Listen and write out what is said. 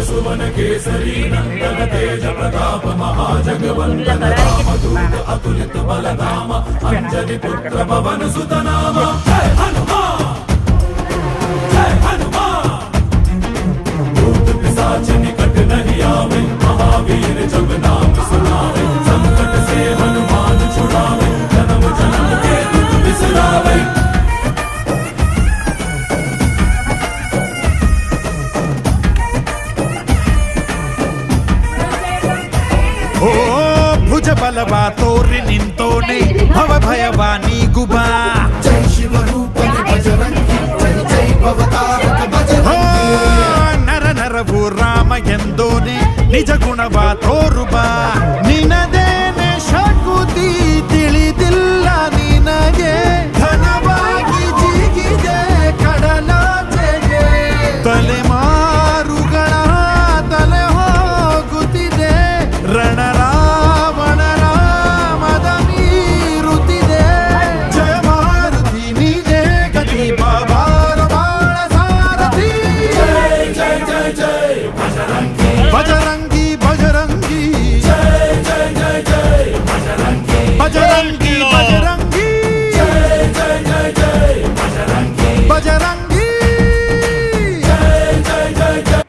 सुवन केसरी नंदन तेज प्रताप महाजगवंदन रामदूत अतुलित बलधाम अंजनी पुत्र पवन सुत नाम जय हनुमान जय हनुमान भूत पिशाच निकट नहीं आवे महावीर जब नाम सुनावे संकट से हनुमान छुड़ावे जन्म जन्म के दुख बिसरावे ओ भुज बलवा तोरि निंतोने भव भयवानी गुबा जय शिव रूप बजरंगी जय जय भवतारक बजरंगी नर नरवु राम ಎಂದೋನೆ ನಿಜ ಗುಣವ ತೋರುಬಾ ನಿನದೇನೆ ಶಕುತಿ ತಿಳಿದಿಲ್ಲ ನಿನಗೆ ಘನವಾಗಿ ಜಿಗಿದೆ ಕಡಲಾಚೆಗೆ ತಲೆಮಾರುಗಳ ತಲೆ ಹೋಗುತ್ತಿದೆ ರಣರಾವಣ ರಾಮದ ಮೀರುತ್ತಿದೆ ಜಯ ಮಾರುತಿ ನೀನೇ ಗತಿ ಬಾಬಾರ ಬಾಳ ಸಾರಥಿ जय जय जय जय बजरंगी बजरंगी बजरंगी जय जय जय जय बजरंगी बजरंगी बजरंगी जय जय जय जय बजरंगी बजरंगी जय जय जय जय